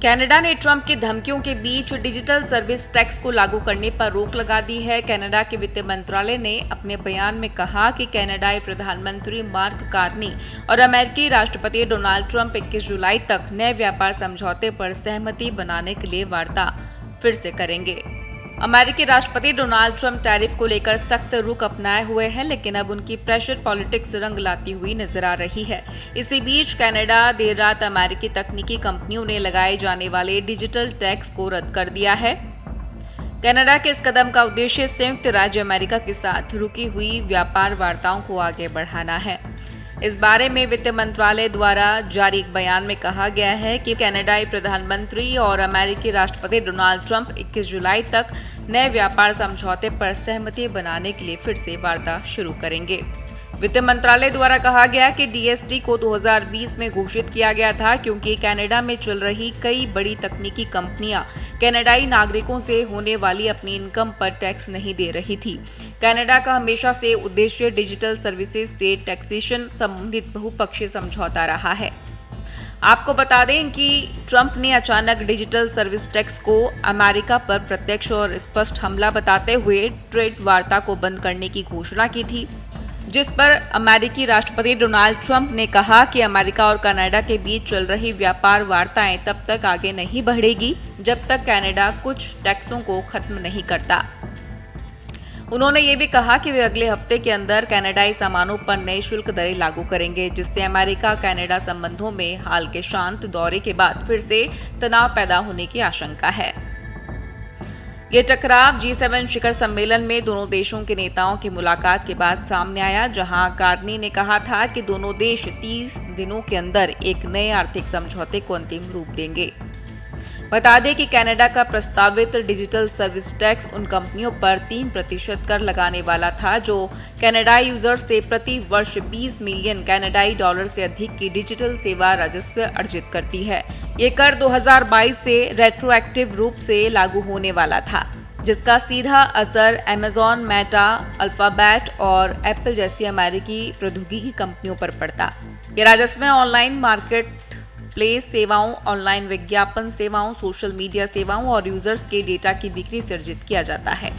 Canada ने Trump की धमकियों के बीच डिजिटल सर्विस टैक्स को लागू करने पर रोक लगा दी है। कनाडा के वित्त मंत्रालय ने अपने बयान में कहा कि कनाडाई प्रधानमंत्री मार्क कार्नी और अमेरिकी राष्ट्रपति डोनाल्ड ट्रंप 21 जुलाई तक नए व्यापार समझौते पर सहमति बनाने के लिए वार्ता फिर से करेंगे। अमेरिकी राष्ट्रपति डोनाल्ड ट्रंप टैरिफ को लेकर सख्त रुख अपनाए हुए हैं, लेकिन अब उनकी प्रेशर पॉलिटिक्स रंग लाती हुई नजर आ रही है। इसी बीच कनाडा देर रात अमेरिकी तकनीकी कंपनियों ने लगाए जाने वाले डिजिटल टैक्स को रद्द कर दिया है। कनाडा के इस कदम का उद्देश्य संयुक्त राज्य अमेरिका के साथ रुकी हुई व्यापार वार्ताओं को आगे बढ़ाना है। इस बारे में वित्त मंत्रालय द्वारा जारी एक बयान में कहा गया है कि कनाडाई प्रधानमंत्री और अमेरिकी राष्ट्रपति डोनाल्ड ट्रंप 21 जुलाई तक नए व्यापार समझौते पर सहमति बनाने के लिए फिर से वार्ता शुरू करेंगे। वित्त मंत्रालय द्वारा कहा गया कि डीएसटी को 2020 में घोषित किया गया था क्योंकि कनाडा में चल रही कई बड़ी तकनीकी कंपनियां कनाडाई नागरिकों से होने वाली अपनी इनकम पर टैक्स नहीं दे रही थी। कनाडा का हमेशा से उद्देश्य डिजिटल सर्विसेज से टैक्सेशन संबंधित बहुपक्षीय समझौता रहा है। आपको बता दें कि ट्रंप ने अचानक डिजिटल सर्विस टैक्स को अमेरिका पर प्रत्यक्ष और स्पष्ट हमला बताते हुए ट्रेड वार्ता को बंद करने की घोषणा की थी, जिस पर अमेरिकी राष्ट्रपति डोनाल्ड ट्रंप ने कहा कि अमेरिका और कनाडा के बीच चल रही व्यापार वार्ताएं तब तक आगे नहीं बढ़ेगी जब तक कनाडा कुछ टैक्सों को खत्म नहीं करता। उन्होंने ये भी कहा कि वे अगले हफ्ते के अंदर कनाडाई सामानों पर नए शुल्क दरें लागू करेंगे, जिससे अमेरिका कनाडा संबंधों में हाल के शांत दौरे के बाद फिर से तनाव पैदा होने की आशंका है। ये टकराव G7 शिखर सम्मेलन में दोनों देशों के नेताओं की मुलाकात के बाद सामने आया, जहां कार्नी ने कहा था कि दोनों देश 30 दिनों के अंदर एक नए आर्थिक समझौते को अंतिम रूप देंगे। बता दें कि कनाडा का प्रस्तावित डिजिटल सर्विस टैक्स उन कंपनियों पर 3% कर लगाने वाला था जो कनाडाई यूजर से प्रति वर्ष 20 मिलियन कनाडाई डॉलर से अधिक की डिजिटल सेवा राजस्व अर्जित करती है। ये कर 2022 से रेट्रोएक्टिव रूप से लागू होने वाला था, जिसका सीधा असर अमेजॉन, मेटा, अल्फाबेट और एप्पल जैसी अमेरिकी प्रौद्योगिकी कंपनियों पर पड़ता। ये राजस्व ऑनलाइन मार्केट प्लेस सेवाओं, ऑनलाइन विज्ञापन सेवाओं, सोशल मीडिया सेवाओं और यूजर्स के डेटा की बिक्री से अर्जित किया जाता है।